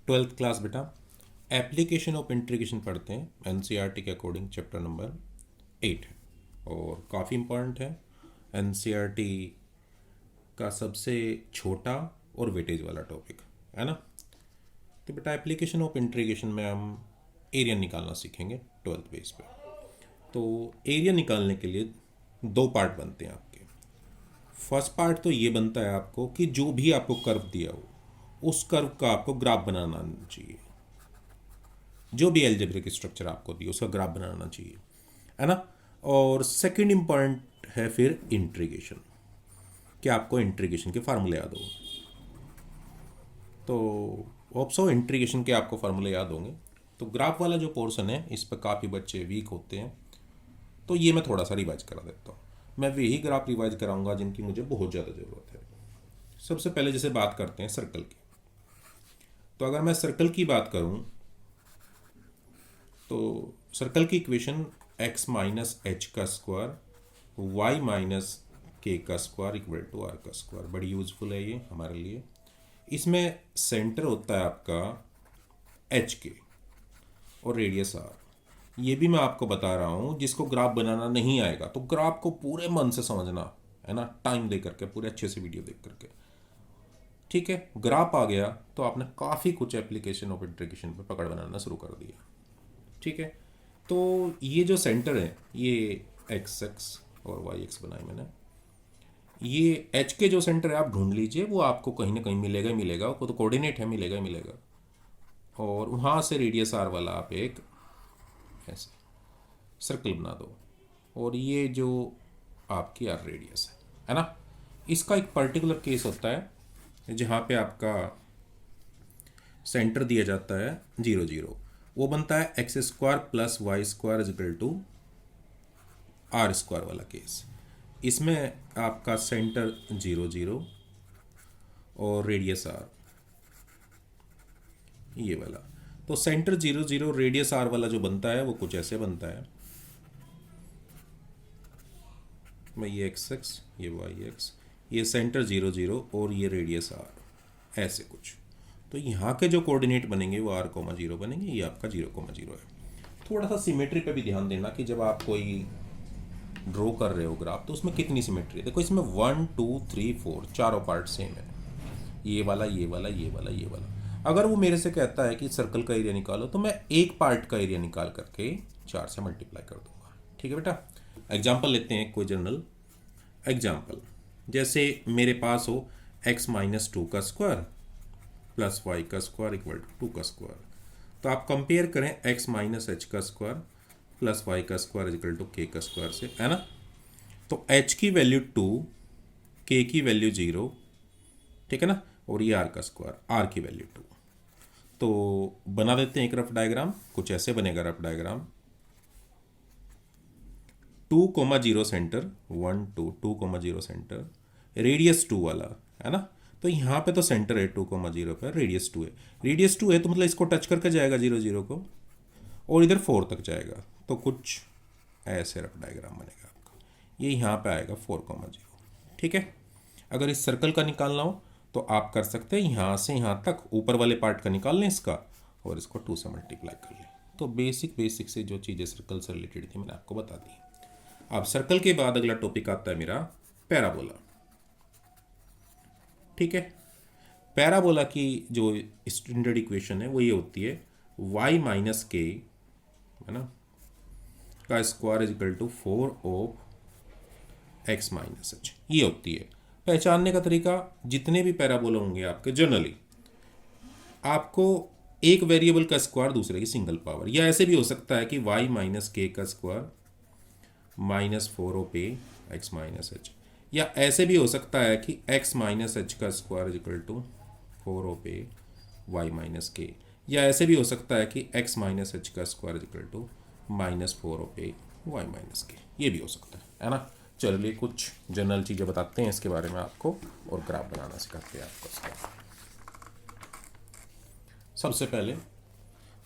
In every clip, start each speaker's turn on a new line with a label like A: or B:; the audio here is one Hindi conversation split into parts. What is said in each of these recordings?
A: ट्वेल्थ क्लास बेटा, एप्लीकेशन ऑफ इंटीग्रेशन पढ़ते हैं एनसीईआरटी के अकॉर्डिंग, चैप्टर नंबर 8 है और काफ़ी इम्पोर्टेंट है। एनसीईआरटी का सबसे छोटा और वेटेज वाला टॉपिक है ना। तो बेटा एप्लीकेशन ऑफ इंटीग्रेशन में हम एरिया निकालना सीखेंगे ट्वेल्थ बेस पे। तो एरिया निकालने के लिए दो पार्ट बनते हैं आपके। फर्स्ट पार्ट तो ये बनता है आपको कि जो भी आपको कर्व दिया हो उस कर्व का आपको ग्राफ बनाना आना चाहिए। जो भी एल्जेब्रिक स्ट्रक्चर आपको दिया उसका ग्राफ बनाना चाहिए, है ना। और सेकंड इम्पॉर्टेंट है फिर इंटीग्रेशन, कि आपको इंटीग्रेशन के फार्मूले याद हो। तो होप्सो इंटीग्रेशन के आपको फार्मूले याद होंगे। तो ग्राफ वाला जो पोर्शन है इस पर काफ़ी बच्चे वीक होते हैं, तो ये मैं थोड़ा सा रिवाइज करा देता हूँ। मैं वही ग्राफ रिवाइज कराऊंगा जिनकी मुझे बहुत ज़्यादा ज़रूरत है। सबसे पहले जैसे बात करते हैं सर्कल की, तो अगर मैं सर्कल की बात करूं तो सर्कल की इक्वेशन x माइनस एच का स्क्वायर y माइनस के का स्क्वायर इक्वल टू आर का स्क्वायर, बड़ी यूजफुल है ये हमारे लिए। इसमें सेंटर होता है आपका एच के और रेडियस आर। ये भी मैं आपको बता रहा हूँ, जिसको ग्राफ बनाना नहीं आएगा तो ग्राफ को पूरे मन से समझना है ना, टाइम दे करके, पूरे अच्छे से वीडियो देख करके। ठीक है, ग्राफ आ गया तो आपने काफ़ी कुछ एप्लीकेशन ऑफ इंटीग्रेशन पे पकड़ बनाना शुरू कर दिया। ठीक है, तो ये जो सेंटर है ये एक्स एक्स और वाई एक्स बनाए मैंने। ये एच के जो सेंटर है आप ढूंढ लीजिए, वो आपको कहीं ना कहीं मिलेगा ही मिलेगा, वो तो कोऑर्डिनेट है, मिलेगा ही मिलेगा। और वहाँ से रेडियस आर वाला आप एक ऐसे सर्कल बना दो, और ये जो आपकी आर रेडियस है ना। इसका एक पर्टिकुलर केस होता है जहाँ पे आपका सेंटर दिया जाता है 0 0, वो बनता है X square plus Y square equal to R square वाला केस। इसमें आपका सेंटर 0 0 और रेडियस आर, ये वाला। तो सेंटर 0 0 रेडियस आर वाला जो बनता है वो कुछ ऐसे बनता है, मैं ये एक्स एक्स ये वाई एक्स, ये सेंटर 0 0 और ये रेडियस आर, ऐसे कुछ। तो यहाँ के जो कोऑर्डिनेट बनेंगे वो आर कोमा 0 बनेंगे, ये आपका 0 0 है। थोड़ा सा सिमेट्री पे भी ध्यान देना कि जब आप कोई ड्रॉ कर रहे हो ग्राफ तो उसमें कितनी सिमेट्री है। देखो इसमें 1 2 3 4 चारों पार्ट सेम है, ये वाला ये वाला ये वाला ये वाला। अगर वो मेरे से कहता है कि सर्कल का एरिया निकालो तो मैं एक पार्ट का एरिया निकाल करके 4 से मल्टीप्लाई कर दूंगा। ठीक है बेटा, एग्जाम्पल लेते हैं, कोई जनरल एग्जाम्पल। जैसे मेरे पास हो x माइनस 2 का स्क्वायर प्लस वाई का स्क्वायर इक्वल टू 2 का स्क्वायर। तो आप कंपेयर करें x माइनस एच का स्क्वायर प्लस वाई का स्क्वायर इक्वल टू के का स्क्वायर से, है ना। तो h की वैल्यू 2, k की वैल्यू 0, ठीक है ना, और ये r का स्क्वायर, r की वैल्यू 2। तो बना देते हैं एक रफ डायग्राम, कुछ ऐसे बनेगा rough diagram. 2 0 centre 1 2 2 0 centre, radius 2 वाला, है ना। तो यहाँ पे तो सेंटर है 2 0 पर, रेडियस 2 है। रेडियस 2 है तो मतलब इसको टच करके जाएगा 0 0 को, और इधर 4 तक जाएगा। तो कुछ ऐसे रफ डायग्राम बनेगा आपका, ये यहाँ पे आएगा 4 0। ठीक है, अगर इस सर्कल का निकालना हो तो आप कर सकते हैं यहाँ से यहाँ तक, ऊपर वाले पार्ट का निकाल लें इसका, और इसको 2 से मल्टीप्लाई कर लें। तो बेसिक से जो चीज़ें सर्कल से रिलेटेड थी मैंने आपको बता दी। अब सर्कल के बाद अगला टॉपिक आता है मेरा पैराबोला। ठीक है, पैराबोला की जो स्टैंडर्ड इक्वेशन है वो ये होती है y माइनस के, है ना, का square is equal to 4 of x minus H, ये होती है। पहचानने का तरीका, जितने भी पैराबोला होंगे आपके जनरली आपको एक वेरिएबल का स्क्वायर दूसरे की सिंगल पावर, या ऐसे भी हो सकता है कि y माइनस के का square minus 4 of A X minus H, या ऐसे भी हो सकता है कि x माइनस एच का square is equal to 4 of A Y minus K, या ऐसे भी हो सकता है कि x माइनस एच का square is equal to minus 4 of A Y minus K, ये भी हो सकता है ना। चलिए कुछ जनरल चीज़ें बताते हैं इसके बारे में आपको, और ग्राफ बनाना सिखाते हैं आपको इसका। सबसे पहले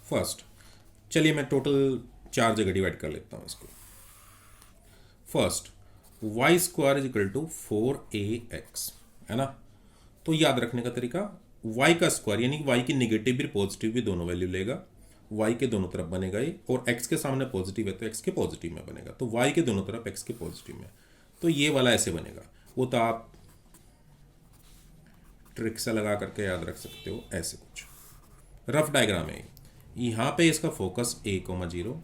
A: फर्स्ट, चलिए मैं टोटल 4 जगह डिवाइड कर लेता हूँ इसको। First, Y square is equal to 4ax, है ना। तो याद रखने का तरीका, वाई का स्क्वायर यानी वाई की निगेटिव भी पॉजिटिव भी दोनों वैल्यू लेगा, वाई के दोनों तरफ बनेगा ये, और एक्स के सामने पॉजिटिव है तो एक्स के पॉजिटिव में बनेगा, तो वाई के दोनों तरफ एक्स के पॉजिटिव में, तो ये वाला ऐसे बनेगा। वो तो आप ट्रिक से लगा करके याद रख सकते हो, ऐसे कुछ रफ डायग्राम है। यहाँ पे इसका फोकस a, 0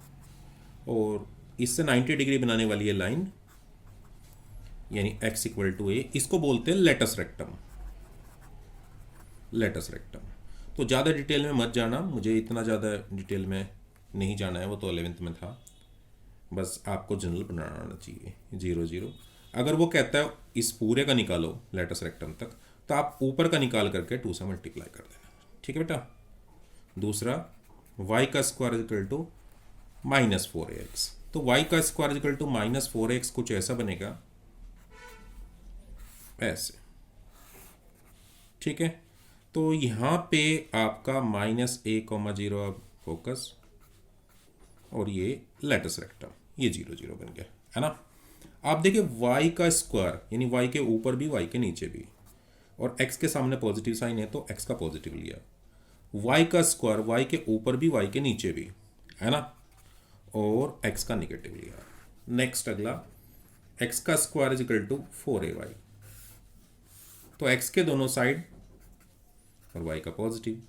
A: और इससे 90 डिग्री बनाने वाली है लाइन, यानी x = a, इसको बोलते हैं लेटस रेक्टम। लेटस रेक्टम तो ज़्यादा डिटेल में मत जाना, मुझे इतना ज़्यादा डिटेल में नहीं जाना है, वो तो 11th में था, बस आपको जनरल बनाना आना चाहिए। 0, 0 अगर वो कहता है इस पूरे का निकालो लेटस रेक्टम तक, तो आप ऊपर का निकाल करके 2 से मल्टीप्लाई कर देना, ठीक है बेटा। दूसरा y का स्क्वायर -4ax, तो y का स्क्वायर -4ax कुछ ऐसा बनेगा, ऐसे, ठीक है। तो यहाँ पे आपका -a, 0 फोकस, और ये लेटस रेक्टम, ये 0, 0 बन गया, है ना। आप देखिए y का स्क्वायर यानी y के ऊपर भी y के नीचे भी, और x के सामने पॉजिटिव साइन है तो x का पॉजिटिव लिया, y का स्क्वायर y के ऊपर भी y के नीचे भी, है ना, और x का निगेटिव लिया। नेक्स्ट अगला x का स्क्वायर = 4ay, तो x के दोनों साइड और y का पॉजिटिव,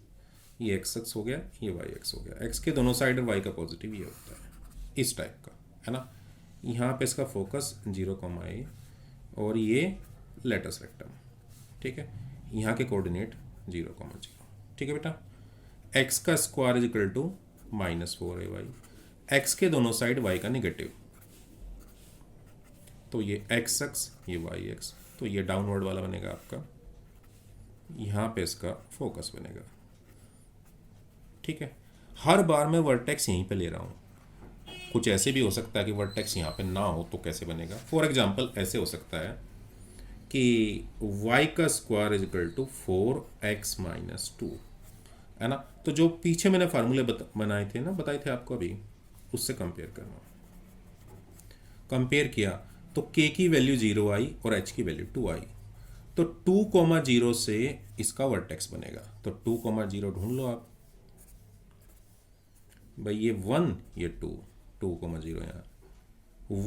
A: ये x हो गया, ये yx हो गया, x के दोनों साइड और y का पॉजिटिव ये होता है, इस टाइप का, है ना। यहाँ पे इसका फोकस 0, a और ये लेटस रेक्टम, ठीक है। यहाँ के कोऑर्डिनेट 0, 0, ठीक है बेटा। x का स्क्वायर = -4ay, x के दोनों साइड y का निगेटिव, तो ये x अक्स ये y अक्स, तो ये डाउनवर्ड वाला बनेगा आपका, यहाँ पे इसका फोकस बनेगा, ठीक है। हर बार मैं वर्टेक्स यहीं पे ले रहा हूँ, कुछ ऐसे भी हो सकता है कि वर्टेक्स यहाँ पे ना हो तो कैसे बनेगा। फॉर एग्जांपल ऐसे हो सकता है कि y का स्क्वायर = 4x - 2, है ना। तो जो पीछे मैंने फार्मूले बनाए थे ना, बताए थे आपको अभी, उससे कंपेयर करना। कंपेयर किया तो k की वैल्यू 0 आई और h की वैल्यू 2 आई, तो 2, 0 से इसका वर्टेक्स बनेगा, तो 2, 0 ढूंढ लो आप भाई, ये 1 ये 2, 0 यहाँ,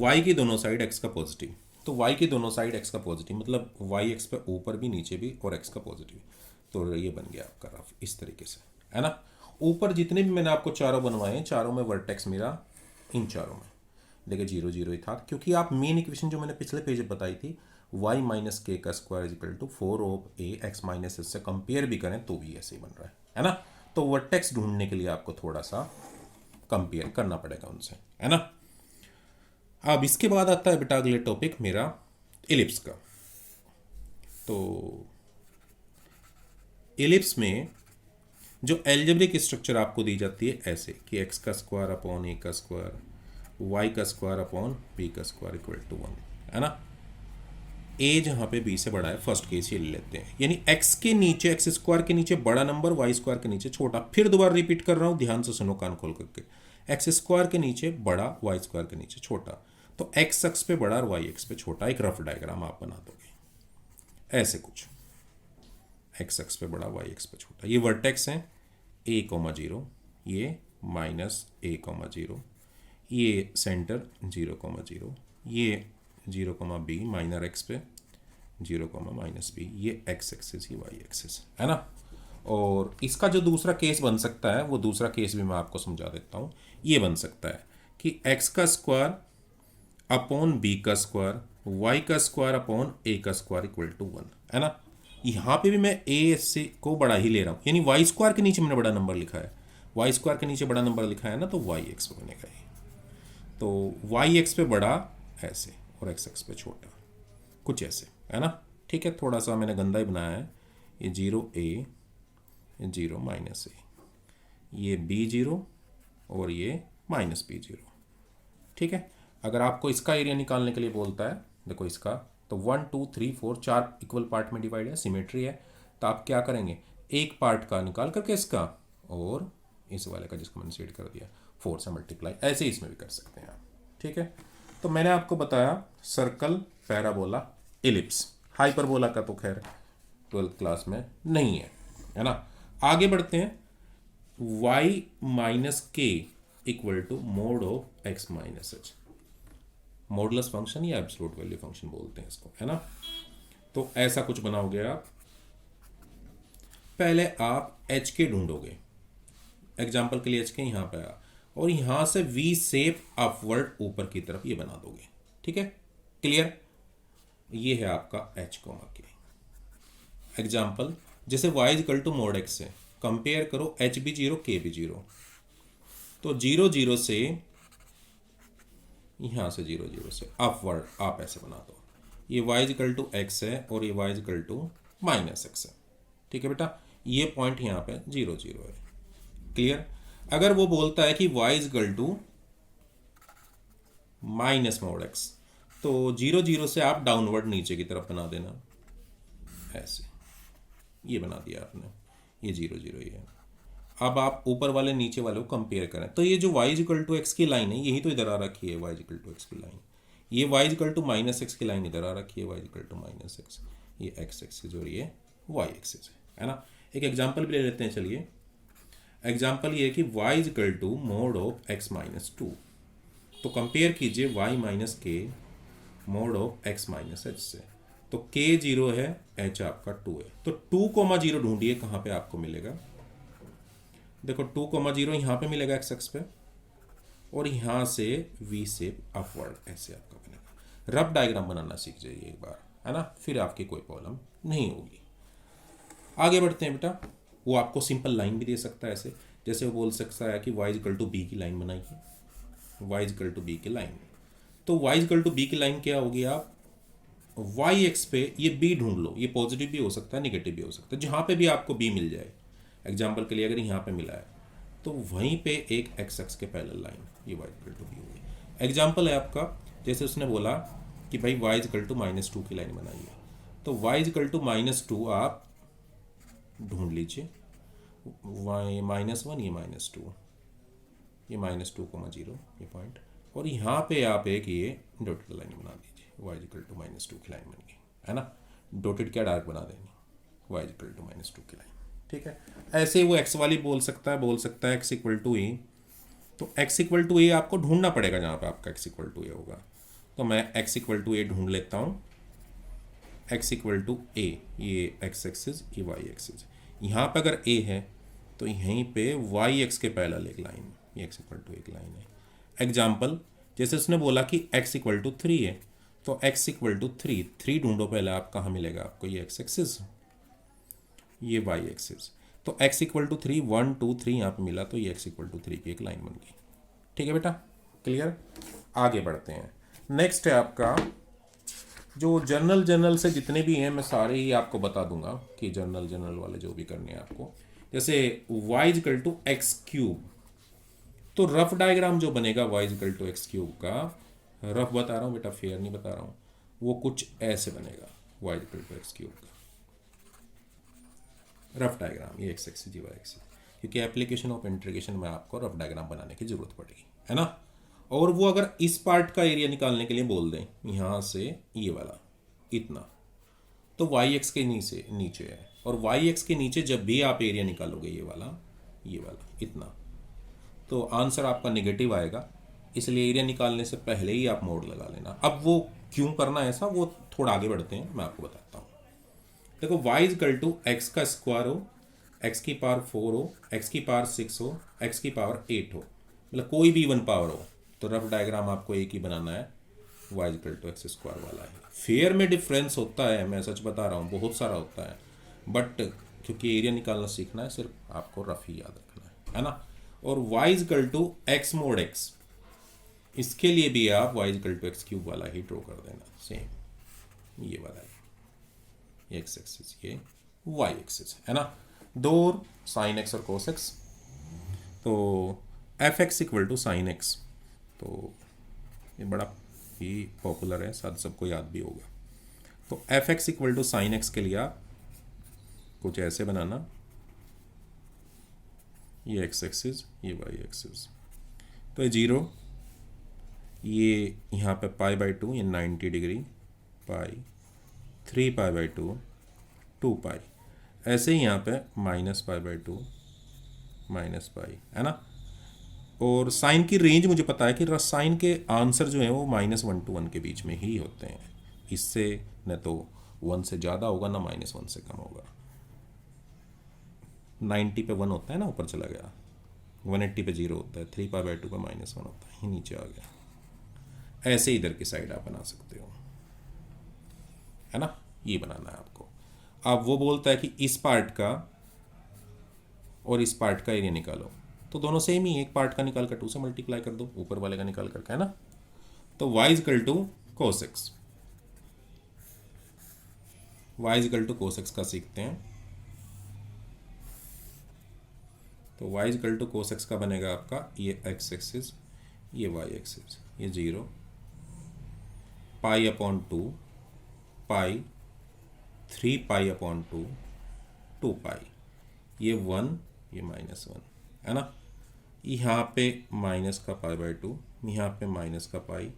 A: y की दोनों साइड x का पॉजिटिव, तो y की दोनों साइड x का पॉजिटिव मतलब y x पे ऊपर भी नीचे भी और x का पॉजिटिव, तो ये बन गया आपका रफ इस तरीके से, है ना। ऊपर जितने भी मैंने आपको चारों बनवाए हैं, चारों में वर्टेक्स मेरा इन चारों में देखिए 0, 0 ही था, क्योंकि आप मेन इक्वेशन जो मैंने पिछले पेज में बताई थी y - k का स्क्वायर = 4 से कंपेयर भी करें तो भी ऐसे ही बन रहा है ना। तो वर्टेक्स ढूंढने के लिए आपको थोड़ा सा कंपेयर करना पड़ेगा उनसे, है ना। अब इसके बाद आता है बेटा अगले टॉपिक मेरा एलिप्स का। तो एलिप्स में जो एल्जेब्रिक स्ट्रक्चर आपको दी जाती है ऐसे कि x का स्क्वायर अपॉन a का स्क्वायर, y का स्क्वायर अपॉन b का स्क्वायर = 1, है ना। a जहाँ पे b से बड़ा है, फर्स्ट केस ये ले लेते हैं, यानी x के नीचे x स्क्वायर के नीचे बड़ा नंबर, y स्क्वायर के नीचे छोटा। फिर दोबारा रिपीट कर रहा हूँ, ध्यान से सुनो कान खोल करके, x स्क्वायर के नीचे बड़ा, y स्क्वायर के नीचे छोटा, तो x अक्ष पे बड़ा और y अक्ष पे छोटा। एक रफ डायग्राम आप बना दोगे ऐसे कुछ, x अक्ष पे बड़ा, y अक्ष पे छोटा, ये वर्टेक्स हैं a, 0, ये -a, 0, ये सेंटर 0, 0, ये 0, b माइनर x पे 0, -b, ये x एक्सिस, ये y एक्सिस, है ना। और इसका जो दूसरा केस बन सकता है, वो दूसरा केस भी मैं आपको समझा देता हूँ। ये बन सकता है कि x का स्क्वायर अपॉन b का स्क्वायर, y का स्क्वायर अपॉन a का स्क्वायर = 1, है ना। यहाँ पे भी मैं a से को बड़ा ही ले रहा हूँ, यानी y स्क्वायर के नीचे मैंने बड़ा नंबर लिखा है, y स्क्वायर के नीचे बड़ा नंबर लिखा है ना, तो y x पे बनेगा ये, तो y x पे बड़ा ऐसे और x x पे छोटा, कुछ ऐसे, है ना। ठीक है, थोड़ा सा मैंने गंदा ही बनाया है, ये 0a 0 -a, ये b0 और ये -b0, ठीक है। अगर आपको इसका एरिया निकालने के लिए बोलता है, देखो इसका तो 1 2 3 4 4 इक्वल पार्ट में डिवाइड है, सिमेट्री है, तो आप क्या करेंगे, एक पार्ट का निकाल करके इसका और इस वाले का जिसको मैंने शेड कर दिया 4 से मल्टीप्लाई, ऐसे ही इसमें भी कर सकते हैं आप, ठीक है। तो मैंने आपको बताया सर्कल, पैराबोला, एलिप्स। हाइपरबोला का तो खैर 12th क्लास में नहीं है, है ना। आगे बढ़ते हैं, y minus K equal to mod of x minus H, modulus function या एब्सोल्यूट वैल्यू फंक्शन बोलते हैं इसको, है ना। तो ऐसा कुछ बनाओगे आप, पहले आप एच के ढूंढोगे, एग्जाम्पल के लिए एच के यहाँ पे आया, और यहाँ से वी शेप अपवर्ड ऊपर की तरफ ये बना दोगे, ठीक है, क्लियर। ये है आपका एच कोमा के एग्जाम्पल। जैसे y equal to mod X है, कंपेयर करो एच भी जीरो के भी जीरो, तो जीरो जीरो से यहाँ से जीरो जीरो से अपवर्ड आप ऐसे बना दो, ये y इक्वल टू एक्स है और ये y equal to minus X है, ठीक है बेटा। ये पॉइंट यहाँ पे जीरो जीरो है, क्लियर। अगर वो बोलता है कि y equal to minus mod X, तो जीरो जीरो से आप डाउनवर्ड नीचे की तरफ बना देना, ऐसे ये बना दिया आपने, ये जीरो जीरो ही है। अब आप ऊपर वाले नीचे वाले को कंपेयर करें, तो ये जो y इक्वल टू एक्स की लाइन है यही तो इधर आ रखी है, y इक्वल टू एक्स की लाइन, ये y equal to minus X की लाइन इधर आ रखी है, y equal to minus X, ये x एक्सिस और ये y एक्सिस है ना। एक एग्जांपल भी ले लेते हैं, चलिए। एग्जांपल ये है कि y equal to mod of x minus two, तो कंपेयर कीजिए y minus K mod of x minus H से, तो k जीरो है, h आपका टू है, तो 2,0 ढूंढिए कहाँ पे आपको मिलेगा। देखो 2,0 यहाँ पे मिलेगा एक्स एक्स पे, और यहाँ से वी शेप अपवर्ड ऐसे आपका बनेगा। रफ डायग्राम बनाना सीख जाइए एक बार, है ना, फिर आपकी कोई प्रॉब्लम नहीं होगी। आगे बढ़ते हैं बेटा, वो आपको सिंपल लाइन भी दे सकता है ऐसे, जैसे वो बोल सकता है कि y इक्वल टू बी की लाइन बनाइए, y इक्वल टू बी की लाइन, तो y इक्वल टू बी की लाइन क्या होगी, आप y एक्स पे ये b ढूंढ लो, ये पॉजिटिव भी हो सकता है नेगेटिव भी हो सकता है, जहाँ पे भी आपको b मिल जाए। एग्जाम्पल के लिए अगर यहाँ पे मिला है तो वहीं पे एक एक्स एक्स के पैरेलल लाइन, ये y इक्वल टू बी होगी। एग्जाम्पल है आपका, जैसे उसने बोला कि भाई y equal to minus two की लाइन बनाइए, तो y equal to minus two आप ढूंढ लीजिए, y माइनस वन, ये माइनस टू, ये माइनस 2,0 ये पॉइंट, और यहाँ पे आप एक ये डॉटेड लाइन बना दीजिए, y equal to minus two की लाइन बन गई, है ना। डॉटेड क्या डार्क बना देनी, y equal to minus two की लाइन, ठीक है। ऐसे वो x वाली बोल सकता है x इक्वल टू ए, तो x इक्वल टू ए आपको ढूंढना पड़ेगा जहाँ पे आपका x इक्वल टू ए होगा, तो मैं x इक्वल टू ए ढूंढ लेता हूँ, x इक्वल टू ए, ये x एक्सिस ये y एक्सिस, यहाँ पे अगर a है तो यहीं पे y एक्स के पैरेलल एक लाइन, ये x इक्वल टू एक लाइन है। एग्जाम्पल, जैसे उसने बोला कि x इक्वल टू थ्री है, तो x equal to three, three ढूंढो पहले आप, कहाँ मिलेगा आपको, ये x एक्सिस ये y एक्सिस, तो x इक्वल टू थ्री, 1 2 3 यहाँ पे मिला, तो ये x इक्वल टू थ्री की एक लाइन बन गई, ठीक है बेटा, क्लियर। आगे बढ़ते हैं, नेक्स्ट है आपका जो जर्नल से जितने भी हैं मैं सारे ही आपको बता दूंगा कि जर्नल वाले जो भी करने हैं आपको। जैसे y equal to X cube, तो रफ डायग्राम जो बनेगा y equal to X cube का, रफ बता रहा हूँ बेटा, फेयर नहीं बता रहा हूँ, वो कुछ ऐसे बनेगा y equal to X cube का रफ डायग्राम, ये एक्स एक्सिस y एक्सिस, क्योंकि एप्लीकेशन ऑफ इंटीग्रेशन में आपको रफ डायग्राम बनाने की जरूरत पड़ेगी, है ना। और वो अगर इस पार्ट का एरिया निकालने के लिए बोल दें, यहाँ से ये वाला इतना, तो वाई एक्स के नीचे है, और वाई एक्स के नीचे जब भी आप एरिया निकालोगे ये वाला इतना, तो आंसर आपका नेगेटिव आएगा, इसलिए एरिया निकालने से पहले ही आप मोड लगा लेना। अब वो क्यों करना है ऐसा, वो थोड़ा आगे बढ़ते हैं, मैं आपको बताता हूँ। देखो y इक्वल टू एक्स का स्क्वायर हो, एक्स की पावर 4 हो, एक्स की पावर 6 हो, एक्स की पावर 8 हो, मतलब कोई भी वन पावर हो, तो रफ डायग्राम आपको एक ही बनाना है, y equal to X square वाला है। फेयर में डिफरेंस होता है, मैं सच बता रहा हूँ, बहुत सारा होता है, बट क्योंकि एरिया निकालना सीखना है, सिर्फ आपको रफ ही याद रखना है ना। और y equal to X mod X, इसके लिए भी आप y equal to X cube वाला ही ड्रॉ कर देना, सेम ये वाला है, एक्स एक्सिस ये y एक्सिस, है ना। दो साइन एक्स और कोस एक्स, तो F X equal to sine X, तो ये बड़ा ही पॉपुलर है, शायद सबको याद भी होगा। तो F X equal to sine X के लिए आप कुछ ऐसे बनाना, ये एक्स एक्सिस ये वाई एक्सिस, तो ये जीरो, ये यहाँ पे पाई बाई टू, ये 90 degree pi, 3 pi by two, 2 पाई। ऐसे ही यहाँ पे -π/2 -π, है ना। और साइन की रेंज मुझे पता है कि साइन के आंसर जो है वो -1 to 1 के बीच में ही होते हैं। इससे न तो 1 से ज़्यादा होगा ना -1 से कम होगा। 90 पे 1 होता है ना, ऊपर चला गया। 180 पे 0 होता है। 3π/2 पे -1 होता है, ही नीचे आ गया। ऐसे इधर की साइड आप बना सकते हो, है ना। ये बनाना है आपको। अब वो बोलता है कि इस पार्ट का और इस पार्ट का एरिया निकालो, तो दोनों सेम ही। एक पार्ट का निकाल कर 2 से मल्टीप्लाई कर दो, ऊपर वाले का निकाल करके, है ना। तो y equal to cos x, y equal to cos x का सीखते हैं। तो y equal to cos x का बनेगा आपका ये x एक्सिस, ये y एक्सिस, ये 0 π/2 पाई 3π/2 2π, ये 1 ये -1, है ना। यहाँ पे माइनस का π/2, यहाँ पे माइनस का पाई,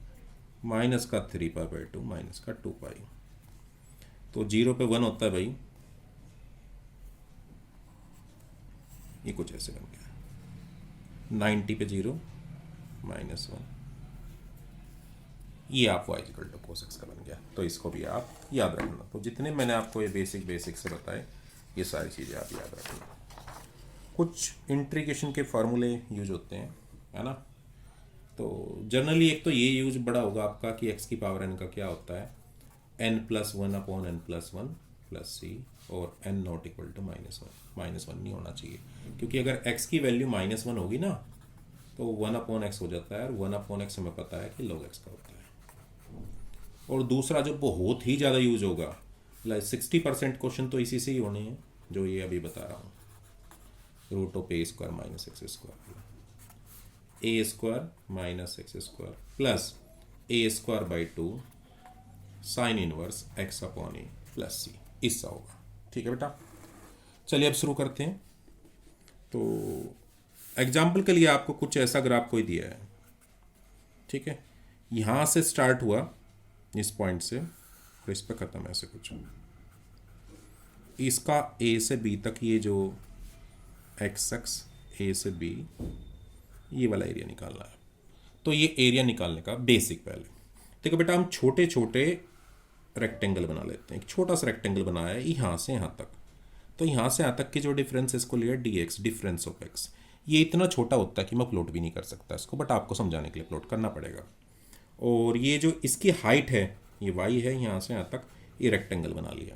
A: माइनस का 3π/2 माइनस का 2π। तो 0 पे 1 होता है भाई, ये कुछ ऐसे बन गया। 90 पे 0 -1, ये आप y equal to cos x का बन गया। तो इसको भी आप याद रखना। तो जितने मैंने आपको ये बेसिक से बताए, ये सारी चीज़ें आप याद रखना। कुछ इंट्रीगेशन के फार्मूले यूज होते हैं, है ना। तो जनरली एक तो ये यूज बड़ा होगा आपका कि x की पावर n का क्या होता है, n+1/n+1 + c, और n नॉट इक्वल टू -1 नहीं होना चाहिए, क्योंकि अगर x की वैल्यू -1 होगी ना तो 1/x हो जाता है, और 1/x हमें पता है कि log x का होता है। और दूसरा जो बहुत ही ज़्यादा यूज होगा, लाइक 60% क्वेश्चन तो इसी से ही होने हैं जो ये अभी बता रहा हूँ। √a² - x² a² - x² + a²/2 sin inverse x/a + c, इससा होगा। ठीक है बेटा, चलिए अब शुरू करते हैं। तो एग्जाम्पल के लिए आपको कुछ ऐसा ग्राफ कोई दिया है, ठीक है। यहाँ से स्टार्ट हुआ इस पॉइंट से, और इस पर ख़त्म ऐसे कुछ। इसका a से b तक ये जो x अक्ष a से b, ये वाला एरिया निकालना है। तो ये एरिया निकालने का बेसिक पहले देखो बेटा, हम छोटे छोटे रेक्टेंगल बना लेते हैं। एक छोटा सा रेक्टेंगल बनाया है यहाँ से यहाँ तक। तो यहाँ से यहाँ तक की जो डिफरेंस है इसको लिया dx, डिफरेंस ऑफ x। ये इतना छोटा होता है कि मैं प्लॉट भी नहीं कर सकता इसको, बट आपको समझाने के लिए प्लॉट करना पड़ेगा। और ये जो इसकी हाइट है, ये y है, यहाँ से यहाँ तक ये रेक्टेंगल बना लिया।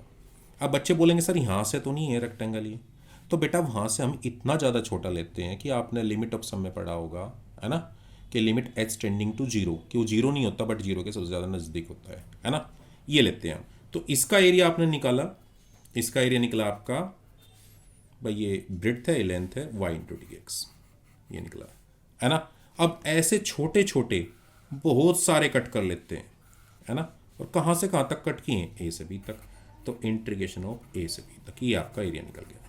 A: अब बच्चे बोलेंगे सर यहाँ से तो नहीं है रेक्टेंगल ये, तो बेटा वहाँ से हम इतना ज़्यादा छोटा लेते हैं कि आपने लिमिट ऑफ सम में पढ़ा होगा, है ना, कि लिमिट h टेंडिंग टू 0, कि वो 0 नहीं होता बट 0 के सबसे ज़्यादा नज़दीक होता है ना। ये लेते हैं हम। तो इसका एरिया आपने निकाला, इसका एरिया निकला आपका भाई, ये ब्रेड्थ है, ये लेंथ है, y × dx, ये निकला, है ना। अब ऐसे छोटे छोटे बहुत सारे कट कर लेते हैं, है ना। और कहाँ से कहाँ तक कट किए हैं, a से b तक। तो इंटीग्रेशन ऑफ a से b तक, ये आपका एरिया निकल गया।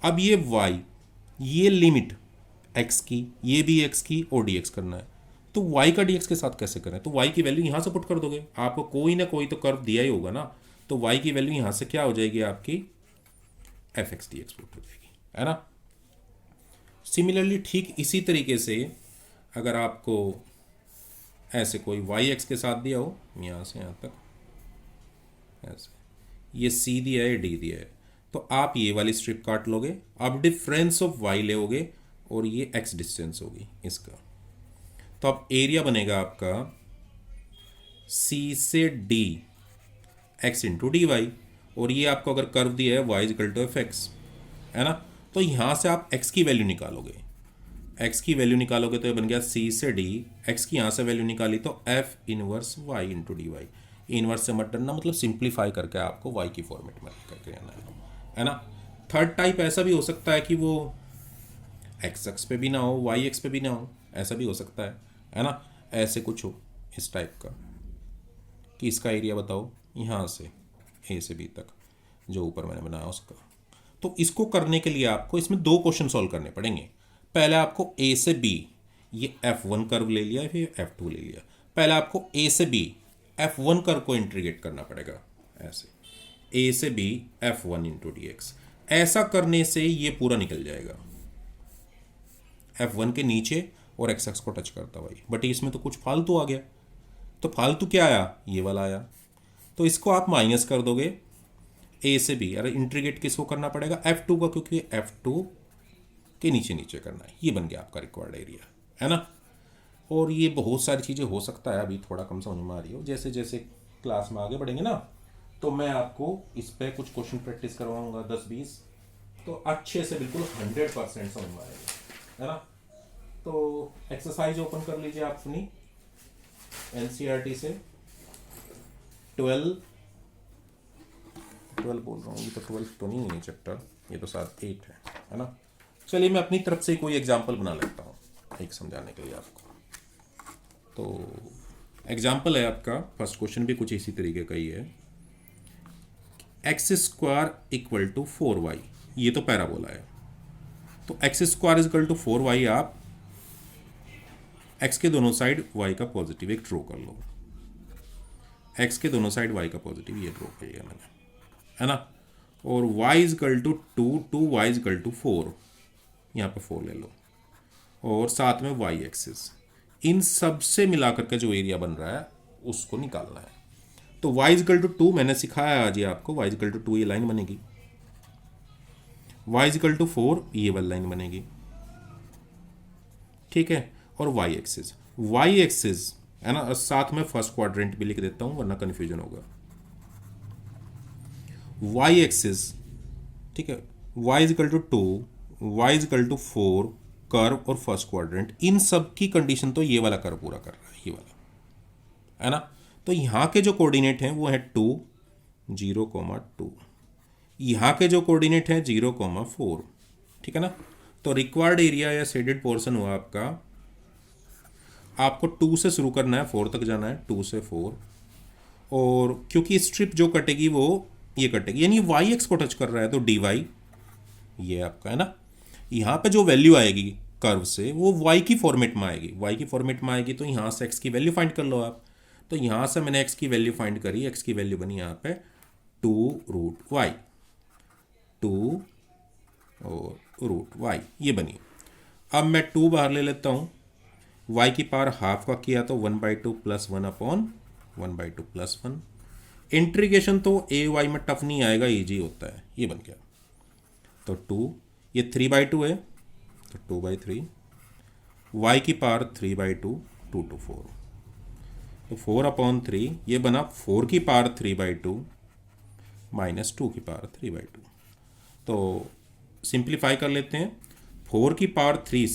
A: अब ये y, ये लिमिट x की, ये भी x की, और dx करना है। तो y का dx के साथ कैसे करें, तो y की वैल्यू यहाँ से पुट कर दोगे। आपको कोई ना कोई तो कर्व दिया ही होगा ना, तो y की वैल्यू यहाँ से क्या हो जाएगी आपकी, fx dx पुट हो जाएगी, है ना। सिमिलरली ठीक इसी तरीके से अगर आपको ऐसे कोई yx के साथ दिया हो, यहाँ से यहाँ तक ऐसे, ये c दिया है, d दिया है, तो आप ये वाली स्ट्रिप काट लोगे। आप डिफरेंस ऑफ y लोगे और ये x डिस्टेंस होगी इसका। तो अब एरिया बनेगा आपका c से d x × dy, और ये आपको अगर कर्व दिया है y = fx, है ना। तो यहाँ से आप x की वैल्यू निकालोगे, x की वैल्यू निकालोगे तो ये बन गया c से d, x की यहाँ से वैल्यू निकाली तो f inverse y × dy। Inverse से मत डरना, मतलब सिंप्लीफाई करके आपको y की फॉर्मेट में करके रहना है ना। थर्ड टाइप ऐसा भी हो सकता है कि वो x अक्ष पे भी ना हो, y अक्ष पे भी ना हो, ऐसा भी हो सकता है ना। ऐसे कुछ हो इस टाइप का कि इसका एरिया बताओ यहाँ से a से b तक, जो ऊपर मैंने बनाया उसका। तो इसको करने के लिए आपको इसमें 2 क्वेश्चन सॉल्व करने पड़ेंगे। पहले आपको a से b, ये f1 कर्व ले लिया, फिर f2 ले लिया। पहले आपको a से b f1 कर्व को इंटीग्रेट करना पड़ेगा। ऐसे ए से B f1 into D x. ऐसा करने से ये पूरा निकल जाएगा, f1 के नीचे और एक्स एक्स को टच करता हुआ। बट इसमें तो कुछ फालतू आ गया, तो फालतू क्या आया, ये वाला आया। तो इसको आप माइनस कर दोगे ए से बी। अरे इंटीग्रेट किसको करना पड़ेगा, f2 का, क्योंकि f2 के नीचे नीचे करना है। ये बन गया आपका रिक्वायर्ड एरिया, है ना। और ये बहुत सारी चीज़ें हो सकता है, अभी थोड़ा कम समझ में आ रही हो। जैसे जैसे क्लास में आगे बढ़ेंगे ना, तो मैं आपको इस पर कुछ क्वेश्चन प्रैक्टिस करवाऊंगा 10-20, तो अच्छे से बिल्कुल 100% समझ में आएगा, है ना। तो एक्सरसाइज ओपन कर लीजिए आप अपनी एनसीईआरटी से। 12 बोल रहा हूँ, ये तो 12 तो नहीं है चैप्टर, ये तो साथ 8 है ना। चलिए मैं अपनी तरफ से कोई एग्जाम्पल बना लेता हूँ एक समझाने के लिए आपको। तो एग्जाम्पल है आपका, फर्स्ट क्वेश्चन भी कुछ इसी तरीके का ही है। X square equal to 4y, ये तो पैराबोला है। तो x square equal to 4y, आप एक्स के दोनों साइड y का पॉजिटिव एक ड्रॉ कर लो। एक्स के दोनों साइड y का पॉजिटिव ये ड्रॉ कर लिया मैंने, है ना। और y equal to 2y equal to 4, यहाँ पे 4 ले लो। और साथ में y एक्सिस, इन सब से मिलाकर के जो एरिया बन रहा है उसको निकालना है। तो y इक्वल टू 2 मैंने सिखाया आज ये आपको, y इक्वल टू 2 ये लाइन बनेगी, y इक्वल टू 4 ये वाली लाइन बनेगी, ठीक है। और y एक्सिस है ना, साथ में फर्स्ट क्वाड्रेंट भी लिख देता हूं वरना कंफ्यूजन होगा। y एक्सिस, ठीक है, y equal to 2, y equal to 4, curve और फर्स्ट क्वाड्रेंट, इन सब की कंडीशन तो ये वाला कर्व पूरा कर रहा है, ये वाला, है ना। तो यहाँ के जो कोऑर्डिनेट हैं वो है 2, 0, 2। यहाँ के जो कोऑर्डिनेट हैं 0, 4, ठीक है ना। तो रिक्वायर्ड एरिया या शेडेड पोर्शन हुआ आपका, आपको 2 से शुरू करना है, 4 तक जाना है, 2 से 4। और क्योंकि स्ट्रिप जो कटेगी वो ये कटेगी, यानी वाई एक्स को टच कर रहा है, तो डी वाई ये आपका, है ना। यहाँ पे जो वैल्यू आएगी कर्व से वो y की फॉर्मेट में आएगी, y की फॉर्मेट में आएगी। तो यहाँ से x की वैल्यू फाइंड कर लो आप। तो यहाँ से मैंने x की वैल्यू फाइंड करी, x की वैल्यू बनी यहाँ पे 2√y, 2 और √y ये बनी। अब मैं 2 बाहर ले लेता हूँ, y की पावर हाफ का किया तो 1/2 + 1/1/2 + 1। इंटीग्रेशन तो ए वाई में टफ नहीं आएगा, ईजी होता है, ये बन गया। तो 2, ये 3/2 है तो 2/3, y की पावर 3/2, 2 to 4, तो 4/3 ये बना 4 की पावर 3/2 - 2 की पावर 3/2। तो सिंप्लीफाई कर लेते हैं, 4 की पावर 3